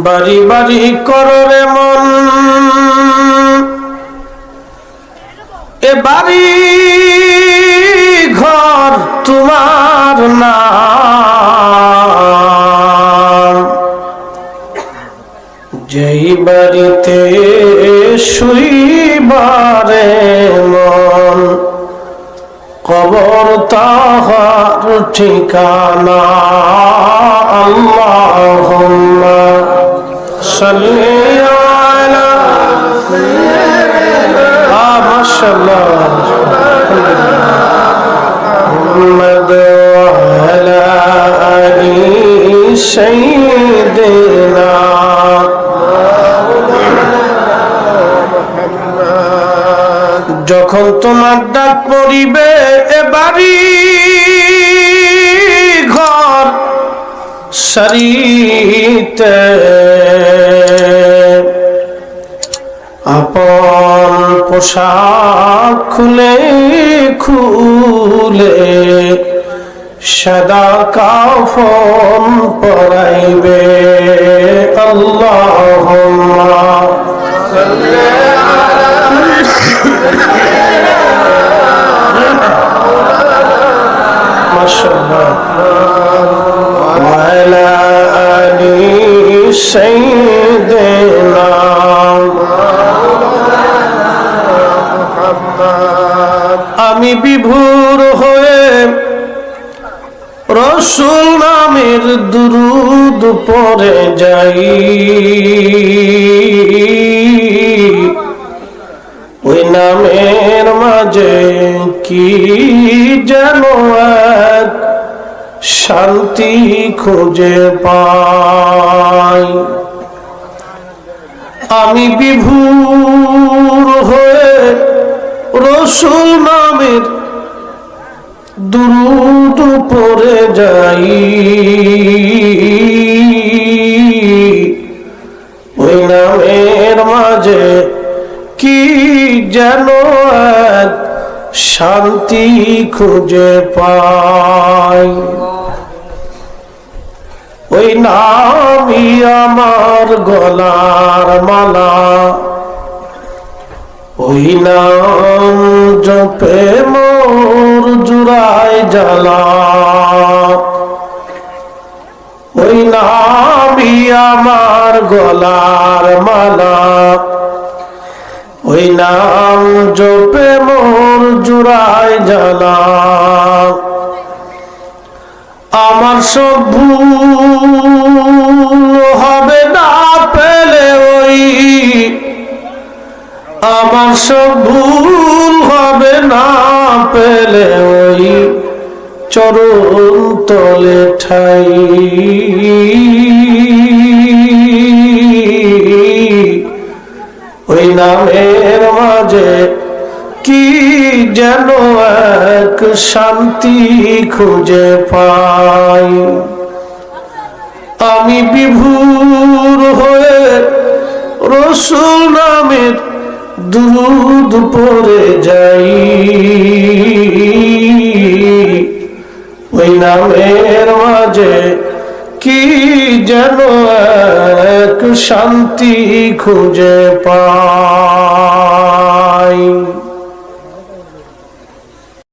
বাড়ি বাড়ি কররে মন, এ বাড়ি ঘর তোমার নাম। যেই বাড়িতে শুইবারে মন, কবর তাহার ঠিকানা। আল্লাহুম্মা সাল্লি আলা মাশাআল্লাহ মুহাম্মদ ওয়া আলা আলি সাইয়্যিদিনা। যখন তোমার ডাক পড়িবে এ বাড়ি ঘর সারিতে, আপন পোশাক খুলে খুলে সাদা কাফন পরাইবে। আল্লাহুম্মা সাল্লি আলা আলি সাইয়্যিদিনা। আমি বিভোর হয়ে রাসূল নামের দুরূদ পড়ে যাই, ওই নামের মাঝে কি যেন এক শান্তি খুঁজে পাই। আমি বিভোর হয়ে রাসূল নামের দুরূদ পড়ে যাই, ওই নামের মাঝে কি যেন এক শান্তি খুঁজে পাই। ওই নামই আমার গলার মালা, ওই নাম জপে মোর জুড়ায় জ্বালা। ওই নামই আমার গলার মালা, ওই নাম জপে মোর জুড়ায় জ্বালা। আমার সব ভুল হবে না পেলে ওই, আমার সব ভুল হবে না পেলে ওই চরণ তলে ঠাই। ওই নামের মাঝে কি যেন এক শান্তি খুঁজে পাই। আমি বিভোর হয়ে রাসূল নামের দুরূদ পড়ে যাই, ওই নামের মাঝে কি যেন এক শান্তি খুঁজে পাই।